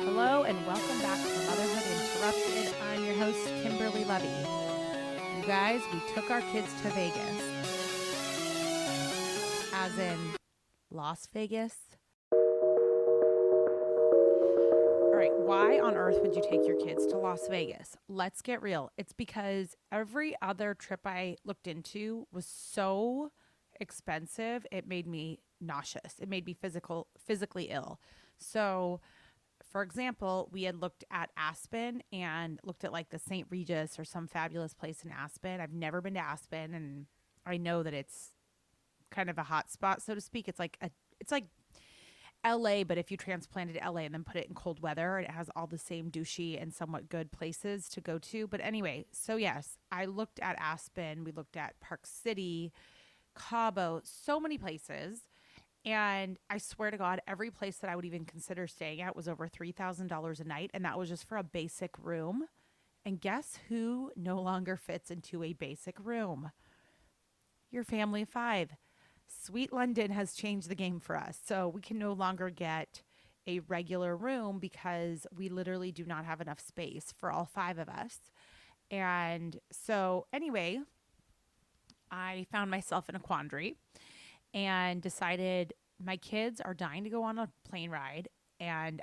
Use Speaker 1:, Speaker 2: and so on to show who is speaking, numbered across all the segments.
Speaker 1: Hello and welcome back to Motherhood Interrupted. I'm your host, Kimberly Levy. You guys, we took our kids to Vegas, as in Las Vegas. All right, why on earth would you take your kids to Las Vegas? Let's get real. It's because every other trip I looked into was so expensive, it made me nauseous. It made me physically ill. So, for example, we had looked at Aspen and looked at like the St. Regis or some fabulous place in Aspen. I've never been to Aspen, and I know that it's kind of a hot spot, so to speak. It's like LA, but if you transplanted LA and then put it in cold weather, it has all the same douchey and somewhat good places to go to. But anyway, so yes, I looked at Aspen, we looked at Park City, Cabo, so many places. And I swear to God, every place that I would even consider staying at was over $3,000 a night. And that was just for a basic room. And guess who no longer fits into a basic room? Your family of five. Sweet London has changed the game for us. So we can no longer get a regular room because we literally do not have enough space for all five of us. And so anyway, I found myself in a quandary and decided my kids are dying to go on a plane ride, and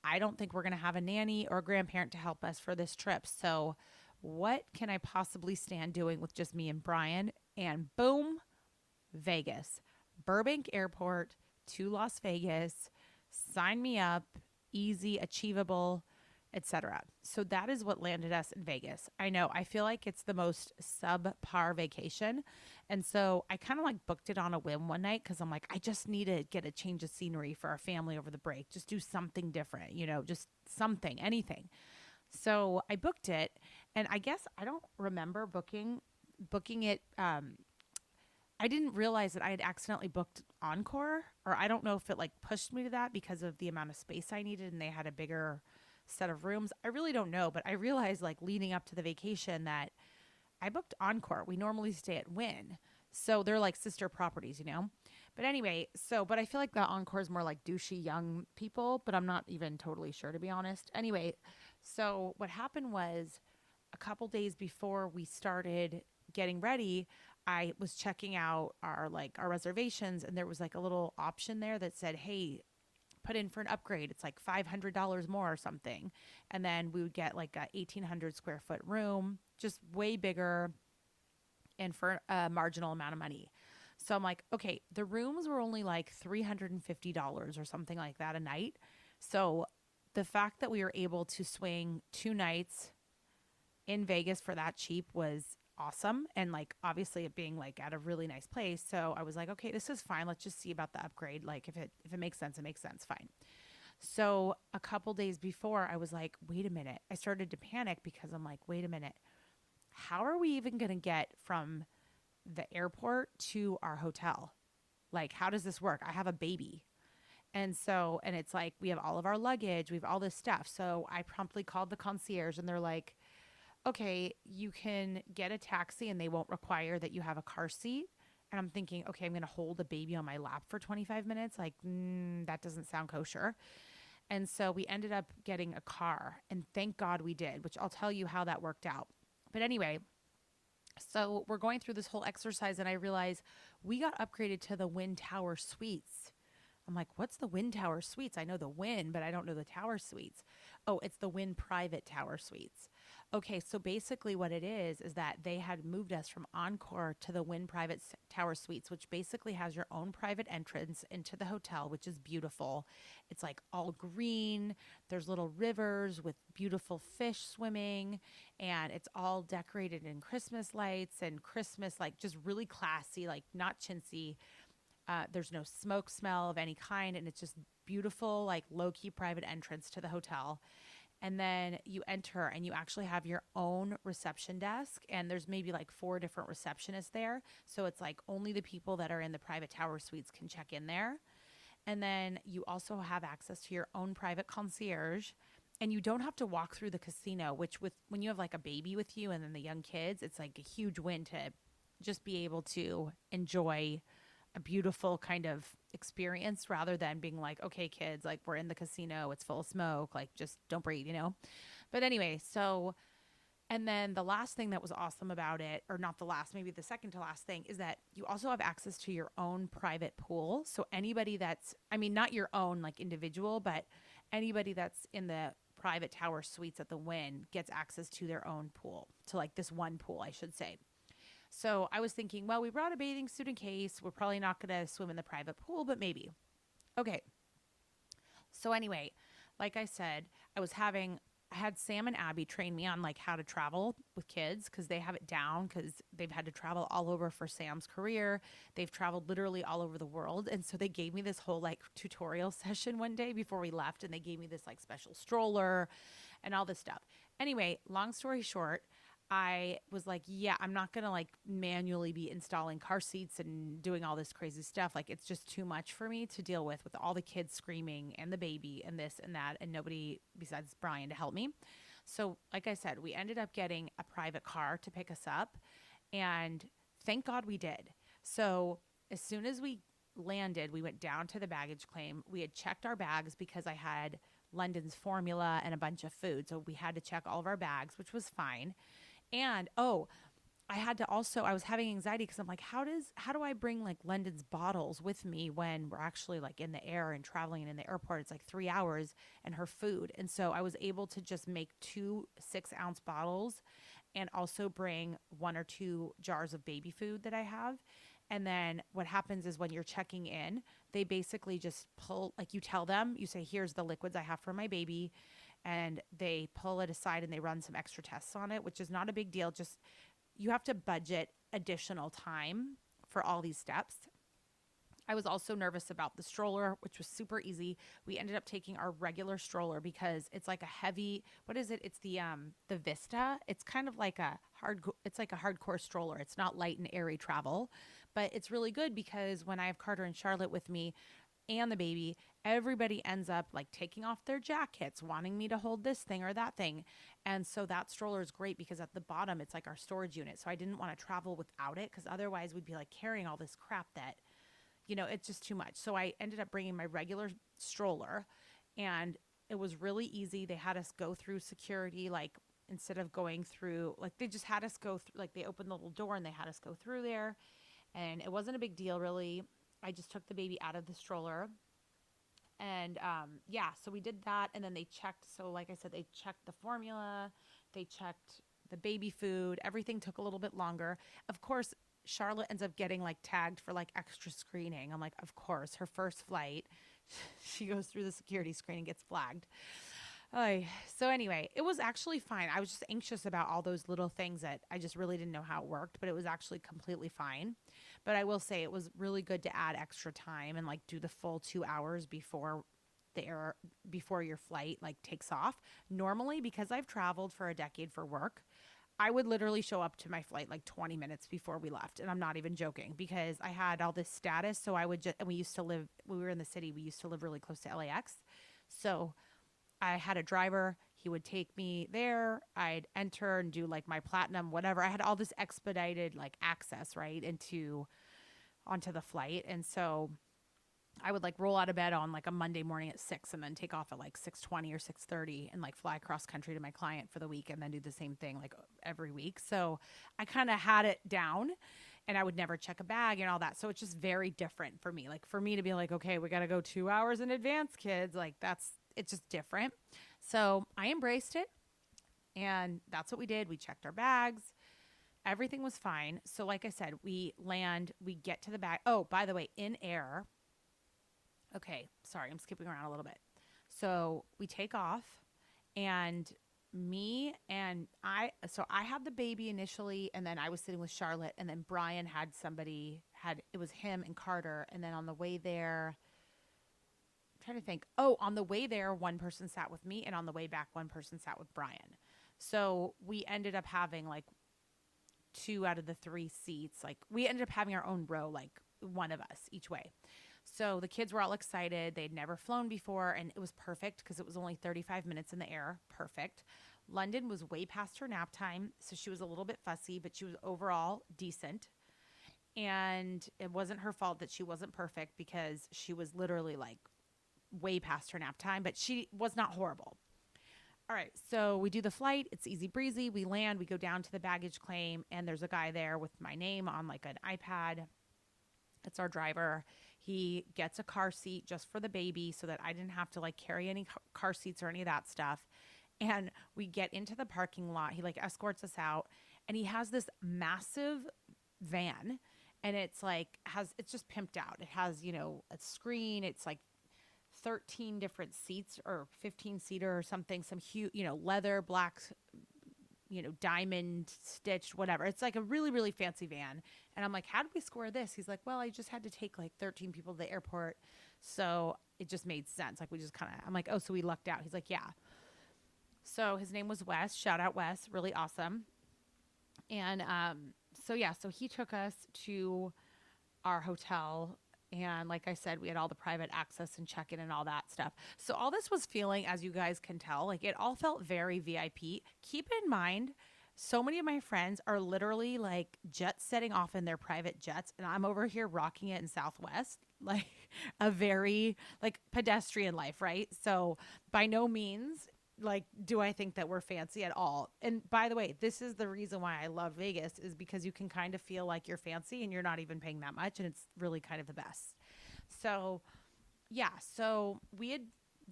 Speaker 1: I don't think we're going to have a nanny or a grandparent to help us for this trip. So what can I possibly stand doing with just me and Brian? And boom, Vegas. Burbank Airport to Las Vegas. Sign me up. Easy, achievable, etc. So that is what landed us in Vegas. I know, I feel like it's the most subpar vacation. And so I kind of like booked it on a whim one night because I'm like, I just need to get a change of scenery for our family over the break. Just do something different, just something, anything. So I booked it, and I guess I don't remember booking it. I didn't realize that I had accidentally booked Encore, or I don't know if it like pushed me to that because of the amount of space I needed and they had a bigger set of rooms. I really don't know, but I realized like leading up to the vacation that I booked Encore. We normally stay at Wynn. So they're like sister properties. But anyway, but I feel like the Encore is more like douchey young people, but I'm not even totally sure, to be honest. Anyway, so what happened was a couple days before we started getting ready, I was checking out our reservations, and there was like a little option there that said, hey, put in for an upgrade. It's like $500 more or something. And then we would get like a 1,800 square foot room, just way bigger and for a marginal amount of money. So I'm like, okay, the rooms were only like $350 or something like that a night. So the fact that we were able to swing 2 nights in Vegas for that cheap was awesome. And like, obviously it being like at a really nice place. So I was like, okay, this is fine. Let's just see about the upgrade. Like if it makes sense, it makes sense. Fine. So a couple days before, I was like, wait a minute. I started to panic because I'm like, wait a minute. How are we even going to get from the airport to our hotel? Like, how does this work? I have a baby. And it's like, we have all of our luggage, we have all this stuff. So I promptly called the concierge, and they're like, okay, you can get a taxi and they won't require that you have a car seat. And I'm thinking, okay, I'm going to hold a baby on my lap for 25 minutes. Like, that doesn't sound kosher. And so we ended up getting a car, and thank God we did, which I'll tell you how that worked out. But anyway, so we're going through this whole exercise, and I realize we got upgraded to the Wynn Tower Suites. I'm like, what's the Wynn Tower Suites? I know the Wynn, but I don't know the Tower Suites. Oh, it's the Wynn Private Tower Suites. Okay, so basically what it is that they had moved us from Encore to the Wynn Private Tower Suites, which basically has your own private entrance into the hotel, which is beautiful. It's like all green. There's little rivers with beautiful fish swimming, and it's all decorated in Christmas lights and Christmas, like just really classy, like not chintzy. There's no smoke smell of any kind, and it's just beautiful, like low-key private entrance to the hotel. And then you enter, and you actually have your own reception desk, and there's maybe like 4 different receptionists there. So it's like only the people that are in the private tower suites can check in there. And then you also have access to your own private concierge, and you don't have to walk through the casino, which when you have like a baby with you and then the young kids, it's like a huge win to just be able to enjoy a beautiful kind of experience rather than being like, okay, kids, like we're in the casino, it's full of smoke, like just don't breathe, But anyway, so and then the last thing that was awesome about it, or not the last, maybe the second to last thing, is that you also have access to your own private pool. So anybody that's, I mean, not your own like individual, but anybody that's in the private tower suites at the Wynn gets access to their own pool, to like this one pool, I should say. So I was thinking, well, we brought a bathing suit in case. We're probably not going to swim in the private pool, but maybe. Okay. So anyway, like I said, I had Sam and Abby train me on like how to travel with kids because they have it down because they've had to travel all over for Sam's career. They've traveled literally all over the world. And so they gave me this whole like tutorial session one day before we left, and they gave me this like special stroller and all this stuff. Anyway, long story short, I was like, yeah, I'm not going to like manually be installing car seats and doing all this crazy stuff. Like, it's just too much for me to deal with all the kids screaming and the baby and this and that, and nobody besides Brian to help me. So, like I said, we ended up getting a private car to pick us up, and thank God we did. So, as soon as we landed, we went down to the baggage claim. We had checked our bags because I had London's formula and a bunch of food. So, we had to check all of our bags, which was fine. And I was having anxiety because I'm like, how do I bring like London's bottles with me when we're actually like in the air and traveling and in the airport? It's like 3 hours, and her food. And so I was able to just make 2 6-ounce bottles and also bring 1 or 2 jars of baby food that I have. And then what happens is when you're checking in, they basically just pull, like you tell them, you say, here's the liquids I have for my baby, and they pull it aside and they run some extra tests on it, which is not a big deal. Just you have to budget additional time for all these steps. I was also nervous about the stroller, which was super easy. We ended up taking our regular stroller because it's like a heavy, what is it? It's the Vista. It's kind of like it's like a hardcore stroller. It's not light and airy travel, but it's really good because when I have Carter and Charlotte with me, and the baby, everybody ends up like taking off their jackets, wanting me to hold this thing or that thing. And so that stroller is great because at the bottom, it's like our storage unit. So I didn't want to travel without it because otherwise we'd be like carrying all this crap that, it's just too much. So I ended up bringing my regular stroller, and it was really easy. They had us go through security, like instead of going through, like they just had us go through, like they opened the little door and they had us go through there. And it wasn't a big deal really. I just took the baby out of the stroller, and so we did that. And then they checked. So like I said, they checked the formula, they checked the baby food. Everything took a little bit longer. Of course, Charlotte ends up getting like tagged for like extra screening. I'm like, of course, her first flight, she goes through the security screen and gets flagged. So anyway, it was actually fine. I was just anxious about all those little things that I just really didn't know how it worked, but it was actually completely fine. But I will say it was really good to add extra time and like do the full 2 hours before your flight like takes off. Normally, because I've traveled for a decade for work, I would literally show up to my flight like 20 minutes before we left. And I'm not even joking because I had all this status. So I would just, and when we were in the city, we used to live really close to LAX. So I had a driver. He would take me there. I'd enter and do like my platinum, whatever. I had all this expedited like access right onto the flight. And so I would like roll out of bed on like a Monday morning at 6 and then take off at like 6:20 or 6:30 and like fly cross country to my client for the week and then do the same thing like every week. So I kind of had it down, and I would never check a bag and all that. So it's just very different for me. Like for me to be like, okay, we got to go 2 hours in advance, kids. Like it's just different. So I embraced it, and that's what we did. We checked our bags. Everything was fine. So like I said, we get to the bag. Oh, by the way, in air. Okay, sorry, I'm skipping around a little bit. So we take off, and I had the baby initially, and then I was sitting with Charlotte, and then Brian it was him and Carter. And then on the way there, I'm trying to think. Oh, on the way there, one person sat with me, and on the way back, one person sat with Brian. So we ended up having like 2 out of the 3 seats. Like we ended up having our own row, like one of us each way. So the kids were all excited. They'd never flown before, and it was perfect because it was only 35 minutes in the air. Perfect. London was way past her nap time, so she was a little bit fussy, but she was overall decent. And it wasn't her fault that she wasn't perfect because she was literally like way past her nap time, but she was not horrible. All right, so we do the flight. It's easy breezy. We land, we go down to the baggage claim, and there's a guy there with my name on like an iPad. It's our driver. He gets a car seat just for the baby so that I didn't have to like carry any car seats or any of that stuff. And we get into the parking lot. He like escorts us out, and he has this massive van, and it's like it's just pimped out. It has, a screen. It's like 13 different seats or 15 seater or something, some huge, leather, black, diamond stitched, whatever. It's like a really, really fancy van. And I'm like, how did we score this? He's like, well, I just had to take like 13 people to the airport. So it just made sense. Like we just kind of, I'm like, oh, so we lucked out. He's like, yeah. So his name was Wes. Shout out Wes. Really awesome. And so he took us to our hotel. And like I said, we had all the private access and check-in and all that stuff. So all this was feeling, as you guys can tell, like it all felt very VIP. Keep in mind, so many of my friends are literally like jet setting off in their private jets. And I'm over here rocking it in Southwest, like a very like pedestrian life, right? So by no means like do I think that we're fancy at all. And by the way, this is the reason why I love Vegas, is because you can kind of feel like you're fancy and you're not even paying that much, and it's really kind of the best. So so we had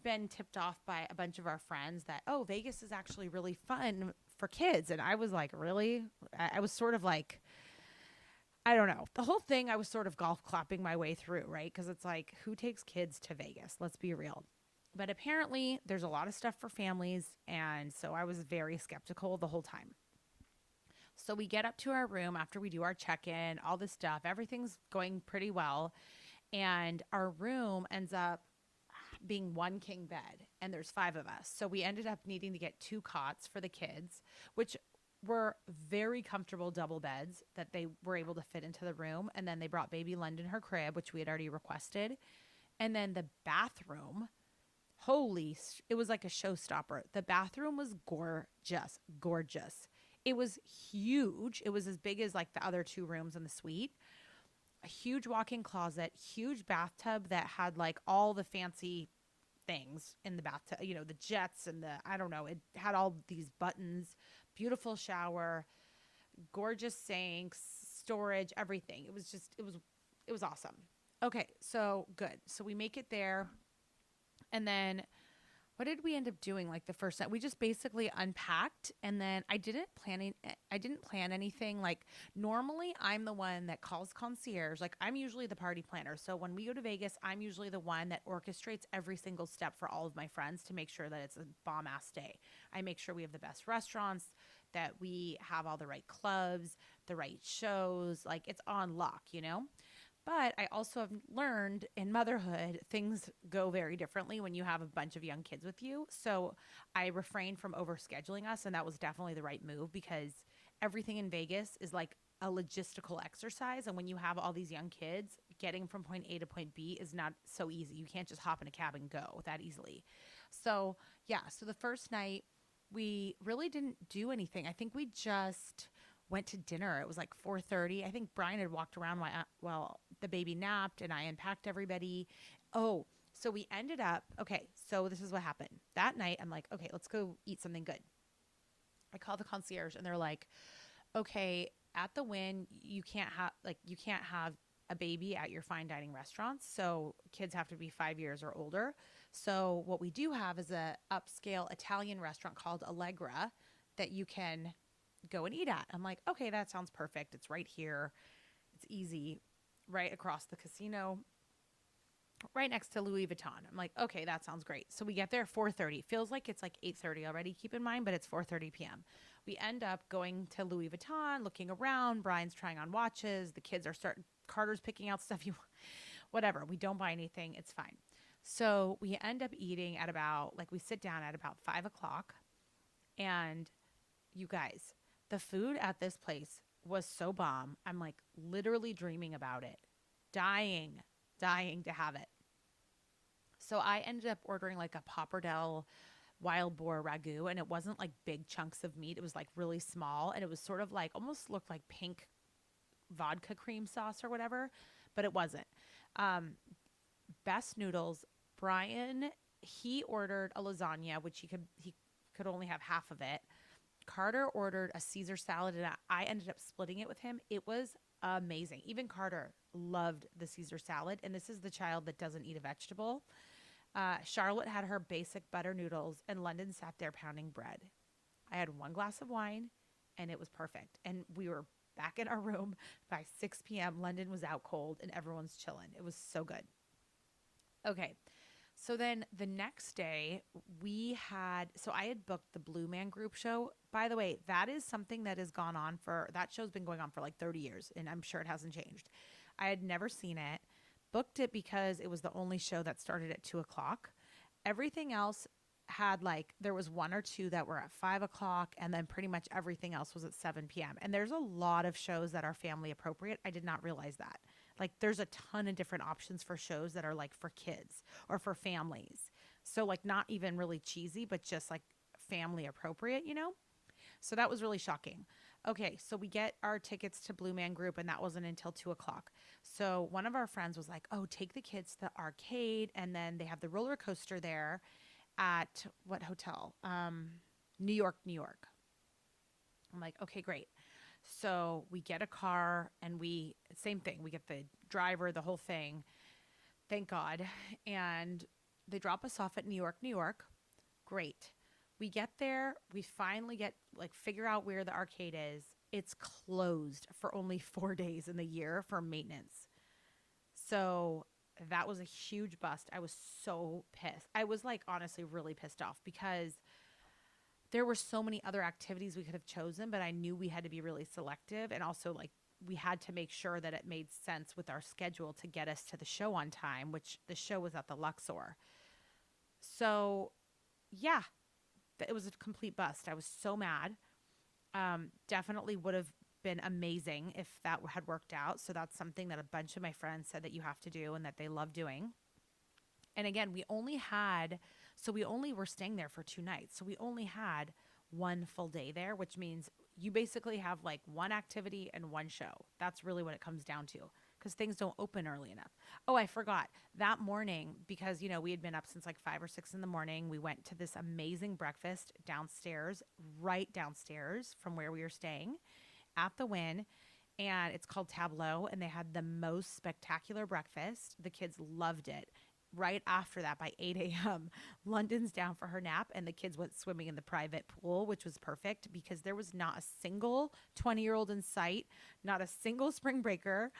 Speaker 1: been tipped off by a bunch of our friends that, oh, Vegas is actually really fun for kids. And I was like, really? I was sort of like, I don't know, the whole thing. I was sort of golf clapping my way through, right? Because it's like, who takes kids to Vegas? Let's be real. But apparently there's a lot of stuff for families. And so I was very skeptical the whole time. So we get up to our room after we do our check-in, all this stuff. Everything's going pretty well. And our room ends up being one king bed. And there's 5 of us. So we ended up needing to get 2 cots for the kids, which were very comfortable double beds that they were able to fit into the room. And then they brought baby London her crib, which we had already requested. And then the bathroom, it was like a showstopper. The bathroom was gorgeous, gorgeous. It was huge. It was as big as like the other 2 rooms in the suite. A huge walk-in closet, huge bathtub that had like all the fancy things in the bathtub, the jets and I don't know, it had all these buttons, beautiful shower, gorgeous sinks, storage, everything. It was awesome. Okay, so good. So we make it there. And then what did we end up doing like the first night? We just basically unpacked, and then I didn't plan anything. Like normally I'm the one that calls concierge. Like I'm usually the party planner. So when we go to Vegas, I'm usually the one that orchestrates every single step for all of my friends to make sure that it's a bomb ass day. I make sure we have the best restaurants, that we have all the right clubs, the right shows, like it's on lock. But I also have learned in motherhood, things go very differently when you have a bunch of young kids with you. So I refrained from overscheduling us, and that was definitely the right move, because everything in Vegas is like a logistical exercise. And when you have all these young kids, getting from point A to point B is not so easy. You can't just hop in a cab and go that easily. So so the first night we really didn't do anything. I think we just went to dinner. It was like 4:30. I think Brian had walked around while the baby napped, and I unpacked everybody. Oh, so we ended up, okay, so this is what happened. That night, I'm like, okay, let's go eat something good. I call the concierge, and they're like, okay, at the Wynn, you can't have a baby at your fine dining restaurants. So kids have to be 5 years or older. So what we do have is a upscale Italian restaurant called Allegra that you can go and eat at. I'm like, okay, that sounds perfect. It's right here. It's easy, right across the casino, right next to Louis Vuitton. I'm like, okay, that sounds great. So we get there at 4:30. Feels like it's like 8:30 already, keep in mind, but it's 4:30 p.m. We end up going to Louis Vuitton, looking around. Brian's trying on watches. The kids are Carter's picking out stuff. Whatever. We don't buy anything. It's fine. So we end up eating at we sit down at about 5:00. And you guys, the food at this place was so bomb. I'm like literally dreaming about it, dying to have it. So I ended up ordering like a pappardelle wild boar ragu, and it wasn't like big chunks of meat. It was like really small, and it was sort of like almost looked like pink vodka cream sauce or whatever, but it wasn't. Um, Best noodles. Brian, he ordered a lasagna, which he could only have half of it. Carter ordered a Caesar salad, and I ended up splitting it with him. It was amazing. Even Carter loved the Caesar salad, and this is the child that doesn't eat a vegetable. Charlotte had her basic butter noodles, and London sat there pounding bread. I had one glass of wine, and it was perfect. And we were back in our room by 6 p.m. London was out cold, and everyone's chilling. It was so good. Okay. So then the next day, I had booked the Blue Man Group show. By the way, that is something that has gone on that show's been going on for like 30 years, and I'm sure it hasn't changed. I had never seen it, booked it because it was the only show that started at 2 o'clock. Everything else there was one or two that were at 5 o'clock, and then pretty much everything else was at 7 p.m. And there's a lot of shows that are family appropriate. I did not realize that. Like, there's a ton of different options for shows that are like for kids or for families. So, like, not even really cheesy, but just like family appropriate, you know? So that was really shocking. Okay, so we get our tickets to Blue Man Group, and that wasn't until 2 o'clock. So one of our friends was like, "Oh, take the kids to the arcade, and then they have the roller coaster there at what hotel? New York, New York." I'm like, "Okay, great." So we get a car, and same thing. We get the driver, the whole thing. Thank God. And they drop us off at New York, New York. Great. We get there. We finally figure out where the arcade is. It's closed for only 4 days in the year for maintenance. So that was a huge bust. I was so pissed. I was like, honestly, really pissed off because there were so many other activities we could have chosen, but I knew we had to be really selective. And also, like, we had to make sure that it made sense with our schedule to get us to the show on time, which the show was at the Luxor. So, yeah, it was a complete bust. I was so mad. Definitely would have been amazing if that had worked out. So that's something that a bunch of my friends said that you have to do and that they love doing. And again, we only were staying there for 2 nights. So we only had one full day there, which means you basically have like one activity and one show. That's really what it comes down to because things don't open early enough. Oh, I forgot that morning because, we had been up since like 5 or 6 in the morning. We went to this amazing breakfast downstairs, right downstairs from where we were staying at the Wynn. And it's called Tableau. And they had the most spectacular breakfast. The kids loved it. Right after that, by 8 a.m., London's down for her nap, and the kids went swimming in the private pool, which was perfect because there was not a single 20-year-old in sight, not a single spring breaker.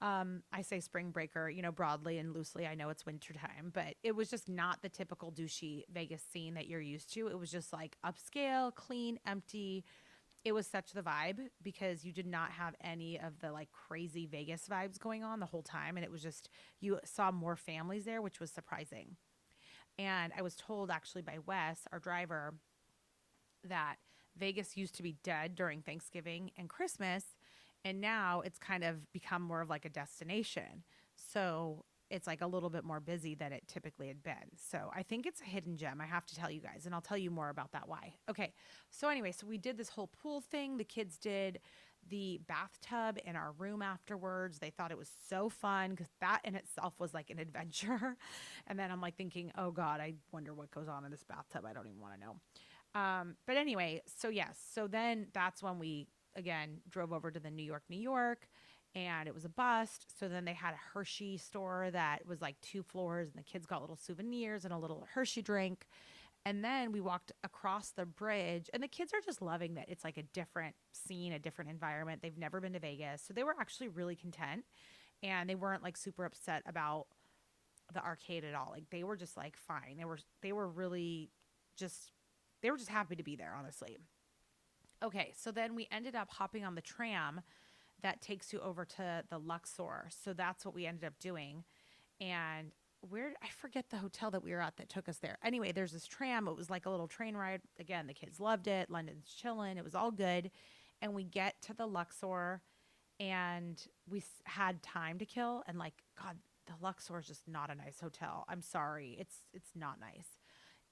Speaker 1: I say spring breaker, broadly and loosely. I know it's wintertime, but it was just not the typical douchey Vegas scene that you're used to. It was just like upscale, clean, empty. It was such the vibe because you did not have any of the like crazy Vegas vibes going on the whole time. And it was just, you saw more families there, which was surprising. And I was told actually by Wes, our driver, that Vegas used to be dead during Thanksgiving and Christmas. And now it's kind of become more of like a destination. So it's like a little bit more busy than it typically had been. So I think it's a hidden gem. I have to tell you guys, and I'll tell you more about that why. Okay. So anyway, so we did this whole pool thing. The kids did the bathtub in our room afterwards. They thought it was so fun because that in itself was like an adventure. And then I'm like thinking, oh God, I wonder what goes on in this bathtub. I don't even want to know. But anyway, so yes. So then that's when we, again, drove over to the New York, New York. And it was a bust. So then they had a Hershey store that was like 2 floors, and the kids got little souvenirs and a little Hershey drink. And then we walked across the bridge, and the kids are just loving that it's like a different scene, a different environment. They've never been to Vegas. So they were actually really content, and they weren't like super upset about the arcade at all. Like they were just like fine. They were really just they were just happy to be there, honestly. Okay, so then we ended up hopping on the tram that takes you over to the Luxor. So that's what we ended up doing. And I forget the hotel that we were at that took us there. Anyway, there's this tram. It was like a little train ride. Again, the kids loved it. London's chilling. It was all good. And we get to the Luxor, and had time to kill. And like, God, the Luxor is just not a nice hotel. I'm sorry. It's not nice.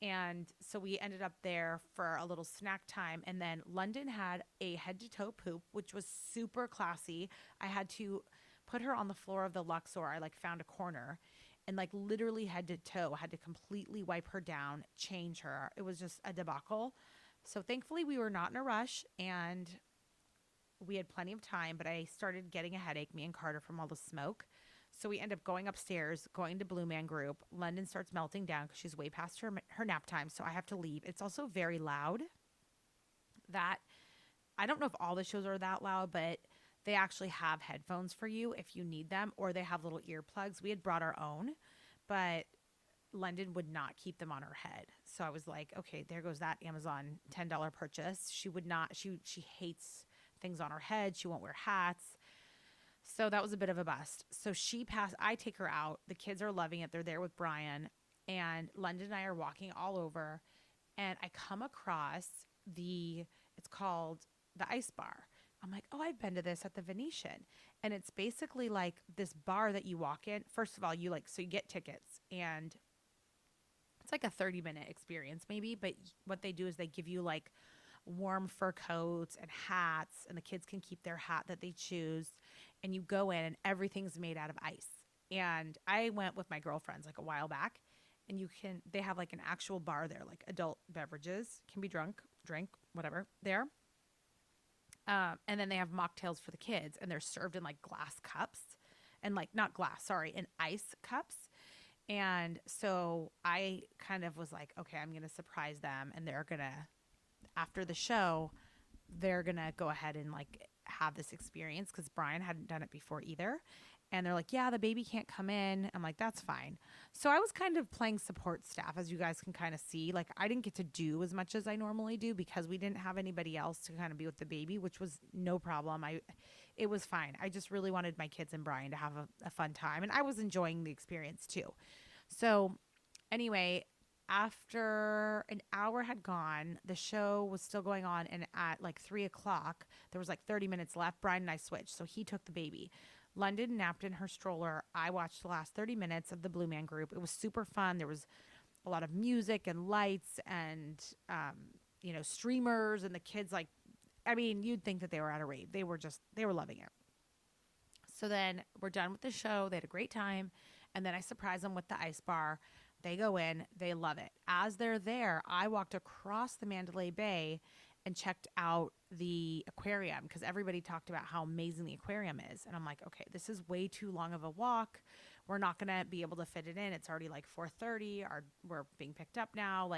Speaker 1: And so we ended up there for a little snack time. And then London had a head to toe poop, which was super classy. I had to put her on the floor of the Luxor. I like found a corner and like literally head to toe, had to completely wipe her down, change her. It was just a debacle. So thankfully we were not in a rush and we had plenty of time, but I started getting a headache, me and Carter, from all the smoke. So we end up going upstairs, going to Blue Man Group. London starts melting down because she's way past her nap time. So I have to leave. It's also very loud. That I don't know if all the shows are that loud, but they actually have headphones for you if you need them, or they have little earplugs. We had brought our own, but London would not keep them on her head. So I was like, okay, there goes that Amazon $10 purchase. She would not, she hates things on her head. She won't wear hats. So that was a bit of a bust. So she passed, I take her out. The kids are loving it. They're there with Brian, and London and I are walking all over, and I come across it's called the Ice Bar. I'm like, oh, I've been to this at the Venetian. And it's basically like this bar that you walk in. First of all, so you get tickets, and it's like a 30-minute experience maybe, but what they do is they give you like warm fur coats and hats, and the kids can keep their hat that they choose, and you go in and everything's made out of ice. And I went with my girlfriends like a while back, and they have like an actual bar there, like adult beverages can be drink whatever there. And then they have mocktails for the kids, and they're served in like glass cups, and like not glass, sorry, in ice cups. And so I kind of was like, okay, I'm going to surprise them, and after the show, they're going to go ahead and like have this experience, because Brian hadn't done it before either. And they're like, yeah, the baby can't come in. I'm like, that's fine. So I was kind of playing support staff, as you guys can kind of see. Like, I didn't get to do as much as I normally do because we didn't have anybody else to kind of be with the baby, which was no problem. It was fine. I just really wanted my kids and Brian to have a fun time, and I was enjoying the experience too. So anyway, after an hour had gone, the show was still going on, and at like 3 o'clock, there was like 30 minutes left. Brian and I switched, so he took the baby. London napped in her stroller. I watched the last 30 minutes of the Blue Man Group. It was super fun. There was a lot of music and lights and, streamers, and the kids, like, I mean, you'd think that they were at a rave. They were loving it. So then we're done with the show. They had a great time. And then I surprise them with the ice bar. They go in. They love it. As they're there, I walked across the Mandalay Bay and checked out the aquarium, because everybody talked about how amazing the aquarium is. And I'm like, okay, this is way too long of a walk. We're not going to be able to fit it in. It's already like 4:30. We're being picked up now.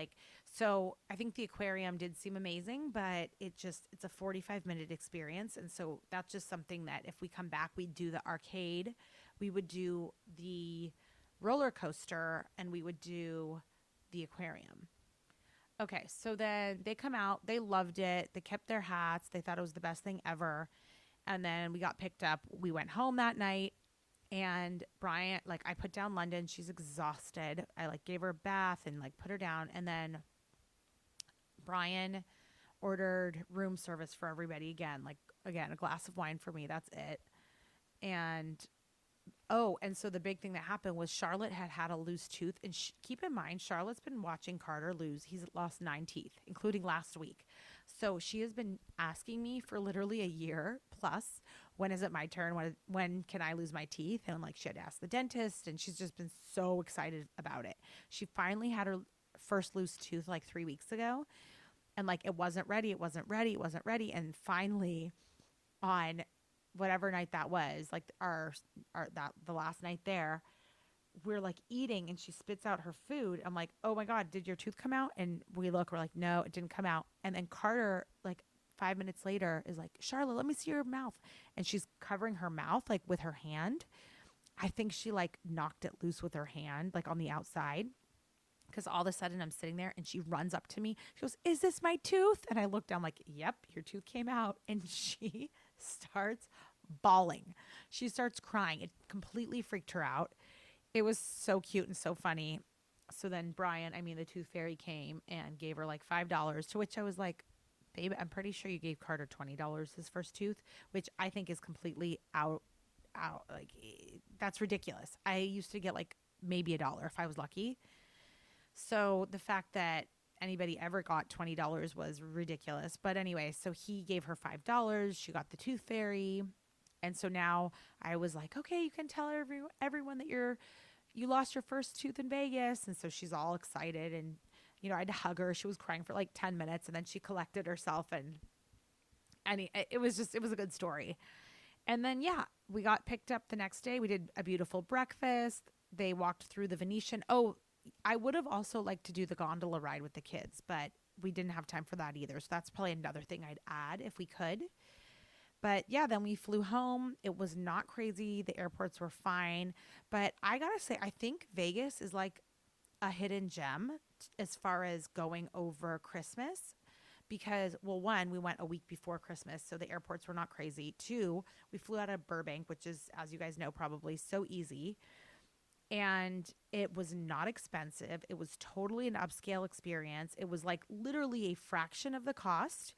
Speaker 1: So I think the aquarium did seem amazing, but it's a 45-minute experience. And so that's just something that if we come back, we'd do the arcade, we would do the roller coaster, and we would do the aquarium. Okay, so then they come out. They loved it. They kept their hats. They thought it was the best thing ever. And then we got picked up. We went home that night. And Brian, like, I put down London. She's exhausted. I like gave her a bath and like put her down. And then Brian ordered room service for everybody again. Like, again, a glass of wine for me. That's it. And and so the big thing that happened was Charlotte had a loose tooth. And keep in mind, Charlotte's been watching Carter lose. He's lost 9 teeth, including last week. So she has been asking me for literally a year plus, when is it my turn? When can I lose my teeth? And like, she had to ask the dentist, and she's just been so excited about it. She finally had her first loose tooth like 3 weeks ago. And like, it wasn't ready. And finally, on whatever night that was, like the last night there, we're like eating, and she spits out her food. I'm like, oh my God, did your tooth come out? And we're like, no, it didn't come out. And then Carter, like 5 minutes later, is like, Charlotte, let me see your mouth. And she's covering her mouth like with her hand. I think she like knocked it loose with her hand, like on the outside. Because all of a sudden I'm sitting there, and she runs up to me. She goes, is this my tooth? And I look down like, yep, your tooth came out. And she starts bawling. She starts crying. It completely freaked her out. It was so cute and so funny. So then the tooth fairy came and gave her like $5, to which I was like, babe, I'm pretty sure you gave Carter $20 his first tooth, which I think is completely out. Like, that's ridiculous. I used to get like maybe $1 if I was lucky. So the fact that anybody ever got $20 was ridiculous. But anyway, so he gave her $5. She got the tooth fairy. And so now I was like, okay, you can tell everyone that you lost your first tooth in Vegas. And so she's all excited. And, I had to hug her. She was crying for like 10 minutes and then she collected herself. And it was a good story. And then, yeah, we got picked up the next day. We did a beautiful breakfast. They walked through the Venetian. Oh, I would have also liked to do the gondola ride with the kids, but we didn't have time for that either. So that's probably another thing I'd add if we could. But yeah, then we flew home. It was not crazy. The airports were fine. But I got to say, I think Vegas is like a hidden gem as far as going over Christmas. Because, well, one, we went a week before Christmas, so the airports were not crazy. Two, we flew out of Burbank, which is, as you guys know, probably so easy. And it was not expensive. It was totally an upscale experience. It was like literally a fraction of the cost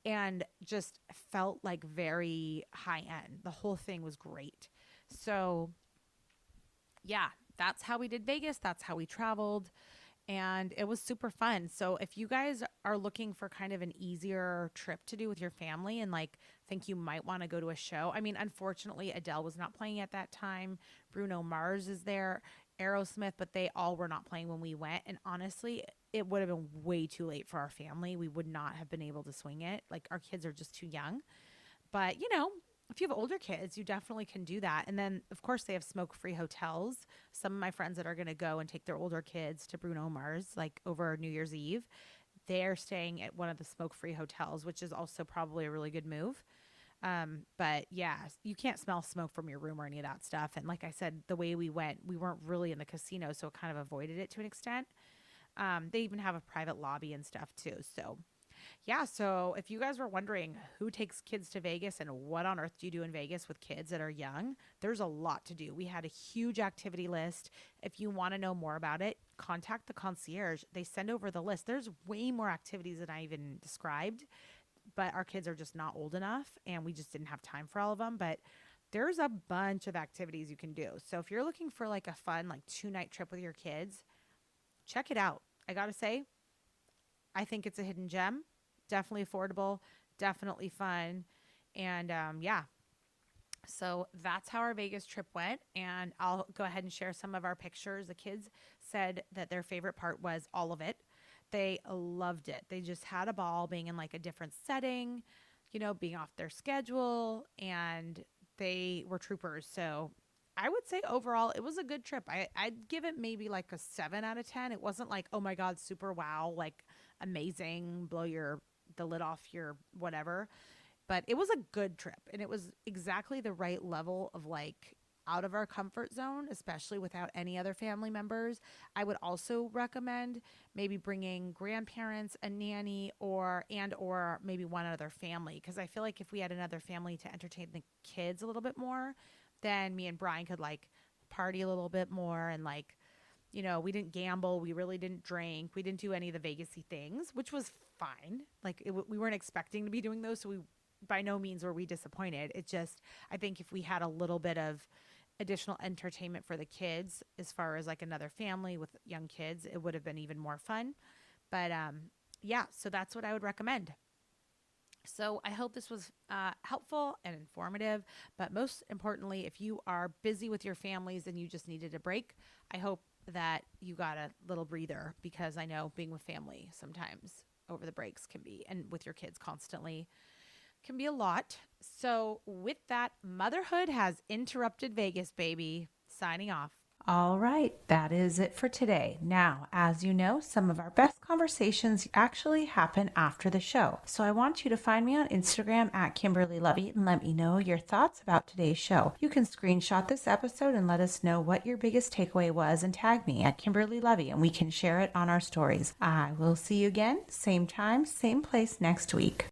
Speaker 1: and just felt like very high end. The whole thing was great. So, yeah, that's how we did Vegas. That's how we traveled. And it was super fun. So if you guys are looking for kind of an easier trip to do with your family and like think you might want to go to a show. I mean, unfortunately, Adele was not playing at that time. Bruno Mars is there, Aerosmith, but they all were not playing when we went. And honestly, it would have been way too late for our family. We would not have been able to swing it. Like our kids are just too young. But, if you have older kids, you definitely can do that. And then, of course, they have smoke-free hotels. Some of my friends that are going to go and take their older kids to Bruno Mars, like over New Year's Eve, they're staying at one of the smoke-free hotels, which is also probably a really good move. But yeah, you can't smell smoke from your room or any of that stuff. And like I said, the way we went, we weren't really in the casino, so it kind of avoided it to an extent. They even have a private lobby and stuff too. So yeah, so if you guys were wondering who takes kids to Vegas and what on earth do you do in Vegas with kids that are young, there's a lot to do. We had a huge activity list. If you want to know more about it, contact the concierge. They send over the list. There's way more activities than I even described, but our kids are just not old enough and we just didn't have time for all of them. But there's a bunch of activities you can do. So if you're looking for like a fun, like 2-night trip with your kids, check it out. I got to say, I think it's a hidden gem. Definitely affordable, definitely fun. And yeah, so that's how our Vegas trip went. And I'll go ahead and share some of our pictures. The kids said that their favorite part was all of it. They loved it. They just had a ball being in like a different setting, being off their schedule, and they were troopers. So I would say overall it was a good trip. I'd give it maybe like a 7 out of 10. It wasn't like, oh my God, super wow, like amazing, blow the lid off your whatever. But it was a good trip. And it was exactly the right level of like out of our comfort zone, especially without any other family members. I would also recommend maybe bringing grandparents, a nanny, or maybe one other family. Because I feel like if we had another family to entertain the kids a little bit more, then me and Brian could like party a little bit more and like, we didn't gamble. We really didn't drink. We didn't do any of the Vegas-y things, which was fine. Like we weren't expecting to be doing those. So by no means were we disappointed. It just, I think if we had a little bit of additional entertainment for the kids, as far as like another family with young kids, it would have been even more fun. But yeah, so that's what I would recommend. So I hope this was helpful and informative. But most importantly, if you are busy with your families and you just needed a break, I hope that you got a little breather, because I know being with family sometimes over the breaks can be, and with your kids constantly, can be a lot. So with that, motherhood has interrupted Vegas, baby. Signing off. All right, that is it for today. Now, as you know, some of our best conversations actually happen after the show. So I want you to find me on Instagram at Kimberly Lovey and let me know your thoughts about today's show. You can screenshot this episode and let us know what your biggest takeaway was and tag me at Kimberly Lovey and we can share it on our stories. I will see you again, same time, same place next week.